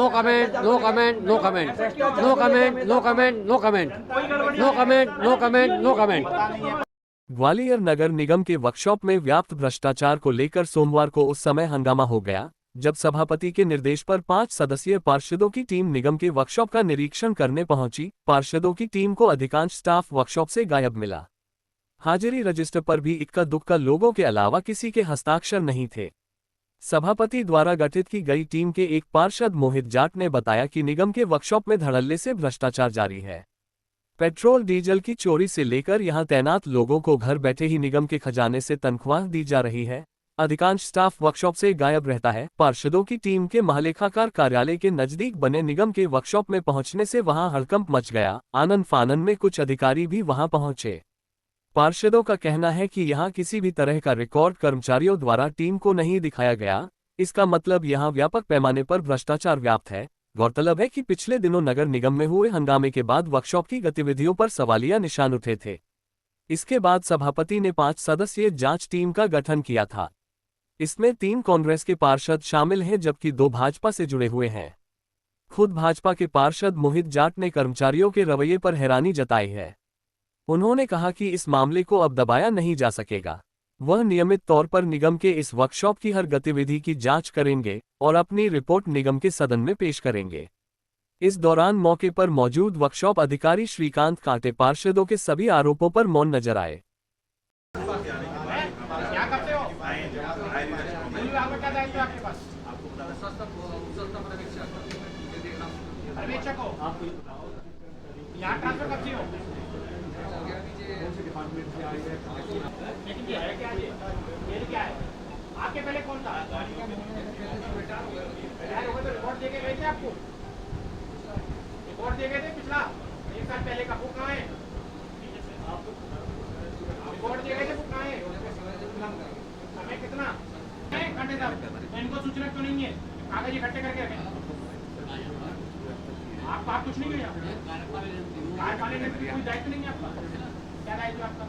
No comment, no comment, no comment, no comment, no comment, no comment, no comment, no comment, no comment. Gwalior नगर निगम के workshop में व्याप्त भ्रष्टाचार को लेकर सोमवार को उस समय हंगामा हो गया जब सभापति के निर्देश पर 5 सदस्यीय पार्षदों की टीम निगम के वर्कशॉप का निरीक्षण करने पहुंची। पार्षदों की टीम को अधिकांश स्टाफ वर्कशॉप से गायब मिला। हाजिरी रजिस्टर पर भी इक्का दुक्का लोगों के अलावा किसी के हस्ताक्षर नहीं थे। सभापति द्वारा गठित की गई टीम के एक पार्षद मोहित जाट ने बताया कि निगम के वर्कशॉप में धड़ल्ले से भ्रष्टाचार जारी है। पेट्रोल डीजल की चोरी से लेकर यहां तैनात लोगों को घर बैठे ही निगम के खजाने से तनख्वाह दी जा रही है। अधिकांश स्टाफ वर्कशॉप से गायब रहता है। पार्षदों की टीम के महालेखाकार कार्यालय के नजदीक बने निगम के वर्कशॉप में पहुंचने से वहां हड़कंप मच गया। आनन फानन में कुछ अधिकारी भी वहां पहुंचे। पार्षदों का कहना है कि यहां किसी भी तरह का रिकॉर्ड कर्मचारियों द्वारा टीम को नहीं दिखाया गया। इसका मतलब यहां व्यापक पैमाने पर भ्रष्टाचार व्याप्त है। गौरतलब है कि पिछले दिनों नगर निगम में हुए हंगामे के बाद वर्कशॉप की गतिविधियों पर सवालिया निशान उठे थे। इसके बाद सभापति ने 5 सदस्यीय जांच टीम का गठन किया था। इसमें 3 कांग्रेस के पार्षद शामिल हैं जबकि 2 भाजपा से जुड़े हुए हैं। खुद भाजपा के पार्षद मोहित जाट ने कर्मचारियों के रवैये पर हैरानी जताई है। उन्होंने कहा कि इस मामले को अब दबाया नहीं जा सकेगा। वह नियमित तौर पर निगम के इस वर्कशॉप की हर गतिविधि की जांच करेंगे और अपनी रिपोर्ट निगम के सदन में पेश करेंगे। इस दौरान मौके पर मौजूद वर्कशॉप अधिकारी श्रीकांत कांटे पार्षदों के सभी आरोपों पर मौन नजर आए। लेकिन ये है क्या, ये क्या है? आपके पहले कौन था? रिपोर्ट दे के गए थे आपको? रिपोर्ट दे गए थे पिछला 1 साल पहले का? बुक कहाँ है? रिपोर्ट दे गए थे, बुक कहाँ है? समय कितना है? घंटे साहब इनको सूचना क्यों नहीं है? कागज इकट्ठे करके रखें। आपका कुछ नहीं है, कार्यपालन में कोई दायित्व नहीं है आपका। क्या दायित्व आपका?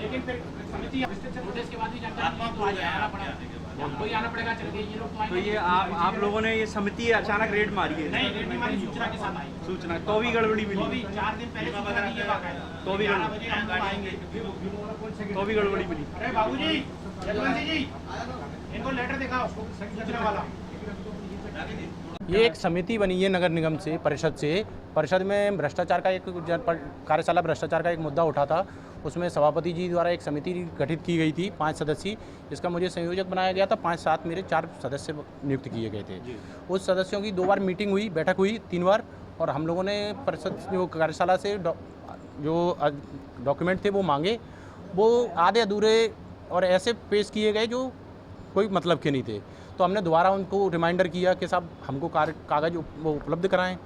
लेकिन फिर समिति नोटिस के बाद भी जानकारी कोई आना पड़ेगा। चलिए ये लोग तो ये आप लोगों ने ये समिति अचानक रेड मारी है? नहीं, रेड मारी, सूचना के साथ आई। सूचना तो भी गड़बड़ी मिली? तो भी 4 दिन पहले सूचना दी है बाकायदा। तो भी गड़बड़ी मिली? अरे बाबूजी, यदुवंशी जी, इनको लेटर दिखाओ सूचना वाला। ये एक समिति बनी है नगर निगम से, परिषद से। परिषद में भ्रष्टाचार का एक कार्यशाला भ्रष्टाचार का एक मुद्दा उठा था। उसमें सभापति जी द्वारा एक समिति गठित की गई थी 5 सदस्यीय। इसका मुझे संयोजक बनाया गया था। 5 साथ मेरे 4 सदस्य नियुक्त किए गए थे। उस सदस्यों की 2 बार मीटिंग हुई, बैठक हुई, 3 बार। और हम लोगों ने परिषद जो कार्यशाला से जो डॉक्यूमेंट थे वो मांगे, वो आधे अधूरे और ऐसे पेश किए गए जो कोई मतलब के नहीं थे। तो हमने दोबारा उनको रिमाइंडर किया कि साहब हमको कागज़ वो उपलब्ध कराएं।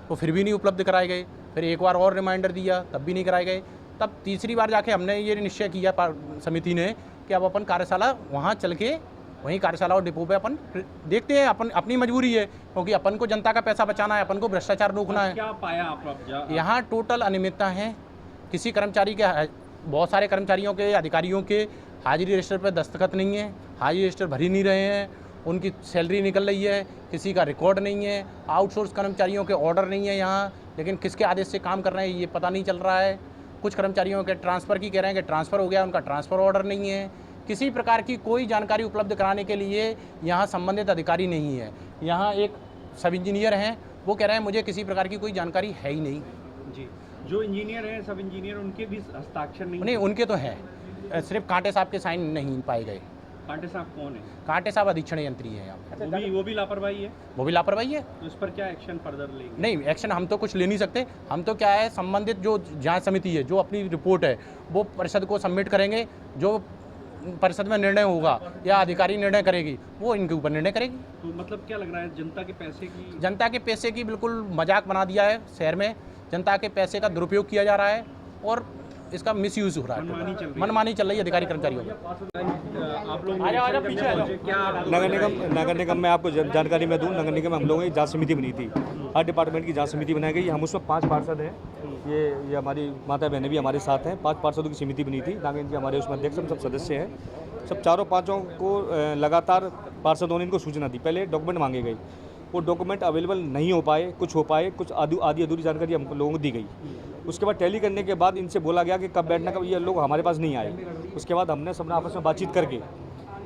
वो फिर भी नहीं उपलब्ध कराए गए। फिर एक बार और रिमाइंडर दिया, तब भी नहीं कराए गए। तब तीसरी बार जाके हमने ये निश्चय किया समिति ने कि अब अपन कार्यशाला वहाँ चल के वहीं कार्यशाला और डिपो पे अपन देखते हैं। अपनी मजबूरी है क्योंकि अपन को जनता का पैसा बचाना है, अपन को भ्रष्टाचार रोकना है। क्या पाया आप? यहाँ टोटल अनियमितता है। किसी कर्मचारी के, बहुत सारे कर्मचारियों के, अधिकारियों के हाजिरी रजिस्टर पर दस्तखत नहीं है, हाजिरी रजिस्टर भरी नहीं रहे हैं, उनकी सैलरी निकल रही है, किसी का रिकॉर्ड नहीं है, आउटसोर्स कर्मचारियों के ऑर्डर नहीं है यहाँ, लेकिन किसके आदेश से काम कर रहे हैं ये पता नहीं चल रहा है। कुछ कर्मचारियों के ट्रांसफ़र की कह रहे हैं कि ट्रांसफ़र हो गया, उनका ट्रांसफ़र ऑर्डर नहीं है। किसी प्रकार की कोई जानकारी उपलब्ध कराने के लिए यहाँ संबंधित अधिकारी नहीं है। यहाँ एक सब इंजीनियर हैं, वो कह रहे हैं मुझे किसी प्रकार की कोई जानकारी है ही नहीं। जी, जो इंजीनियर हैं, सब इंजीनियर, उनके भी हस्ताक्षर नहीं? उनके तो हैं, सिर्फ कांटे साहब के साइन नहीं पाए गए। कांटे साहब कौन है? कांटे साहब अधीक्षण यंत्री हैं यहाँ। वो भी लापरवाही है? वो भी लापरवाही है। तो इस पर क्या एक्शन फर्दर लेंगे? नहीं, एक्शन हम तो कुछ ले नहीं सकते। हम तो क्या है, संबंधित जो जांच समिति है, जो अपनी रिपोर्ट है वो परिषद को सबमिट करेंगे। जो परिषद में निर्णय होगा या अधिकारी निर्णय करेगी वो इनके ऊपर निर्णय करेगी। तो मतलब क्या लग रहा है, जनता के पैसे की बिल्कुल मजाक बना दिया है शहर में। जनता के पैसे का दुरुपयोग किया जा रहा है और इसका मिसयूज हो रहा है, मनमानी चल रही है अधिकारी कर्मचारियों को। आप लोग नगर निगम में आपको जानकारी मैं दूं, नगर निगम में हम लोगों की जांच समिति बनी थी। हर डिपार्टमेंट की जांच समिति बनाई गई। हम उसमें 5 पार्षद हैं। ये हमारी माता बहनें भी हमारे साथ हैं। 5 पार्षदों की समिति बनी थी। नागेंद्र जी हमारे उसमें अध्यक्ष, हम सब सदस्य हैं। सब चारों पाँचों को लगातार पार्षदों ने इनको सूचना दी। पहले डॉक्यूमेंट मांगे गए, वो डॉक्यूमेंट अवेलेबल नहीं हो पाए, कुछ आधी अधूरी जानकारी हम लोगों को दी गई। उसके बाद टैली करने के बाद इनसे बोला गया कि कब बैठना, कब, ये लोग हमारे पास नहीं आए। उसके बाद हमने सबने आपस में बातचीत करके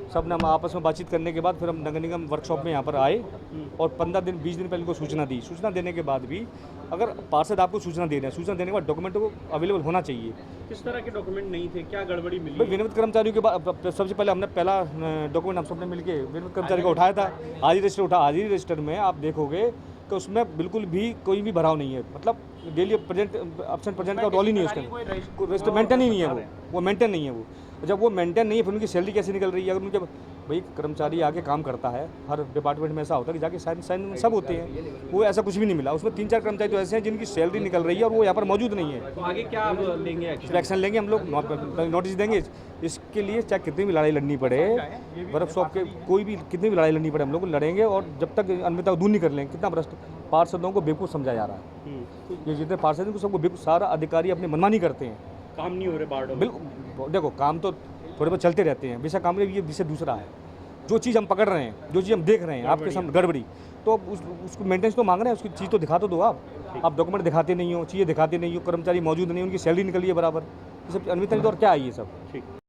आपस में बातचीत करने के बाद फिर हम नगर निगम वर्कशॉप में यहाँ पर आए और 15 दिन 20 दिन पहले इनको सूचना दी। सूचना देने के बाद भी अगर पार्षद आपको सूचना दे रहे हैं, सूचना देने के बाद डॉक्यूमेंट को अवेलेबल होना चाहिए। किस तरह के डॉक्यूमेंट नहीं थे, क्या गड़बड़ी मिली? भाई विनियमित कर्मचारियों के बाद सबसे पहले हमने पहला डॉक्यूमेंट हम सबने मिलकर विनियमित कर्मचारी का उठाया था। हाजिरी रजिस्टर उठा, हाजिरी रजिस्टर में आप देखोगे कि उसमें बिल्कुल भी कोई भी भराव नहीं है, मतलब डेली प्रेजेंट एब्सेंट प्रेजेंट का रोल ही नहीं है उसका, रजिस्टर मेंटेन ही नहीं है, वो मेंटेन नहीं है। वो जब वो मेंटेन नहीं है फिर उनकी सैलरी कैसे निकल रही है? अगर उनके भाई कर्मचारी आके काम करता है, हर डिपार्टमेंट में ऐसा होता है कि जाके साइन सब होते हैं, वो ऐसा कुछ भी नहीं मिला। उसमें 3-4 कर्मचारी तो ऐसे हैं जिनकी सैलरी निकल रही है और वो यहाँ पर मौजूद नहीं है। तो आगे क्या अब लेंगे एक्शन लेंगे हम लोग, नोटिस देंगे। इसके लिए चाहे कितनी भी लड़ाई लड़नी पड़े, वर्कशॉप के कोई भी कितनी भी लड़ाई लड़नी पड़े, हम लोग लड़ेंगे और जब तक अन्यथा दूर नहीं कर लेंगे। कितना भ्रष्ट पार्षदों को बेवकूफ़ समझा जा रहा है। ये जितने पार्षद हैं सबको बेवकूफ़, सारा अधिकारी अपनी मनमानी करते हैं, काम नहीं हो रहे बार्डो में। बिल्कुल। देखो काम तो थोड़े बहुत चलते रहते हैं, बेशक काम ये विषय दूसरा है। जो चीज़ हम पकड़ रहे हैं, जो चीज़ हम देख रहे हैं आपके सामने गड़बड़ी, तो अब उसको मेंटेनेंस तो मांग रहे हैं, उसकी चीज़ तो दिखा तो दो आप डॉक्यूमेंट दिखाते नहीं हो, चीज़ें दिखाते नहीं हो, कर्मचारी मौजूद नहीं हो, उनकी सैलरी निकली है बराबर, ये सब अन्यथा तो और क्या है ये सब। ठीक।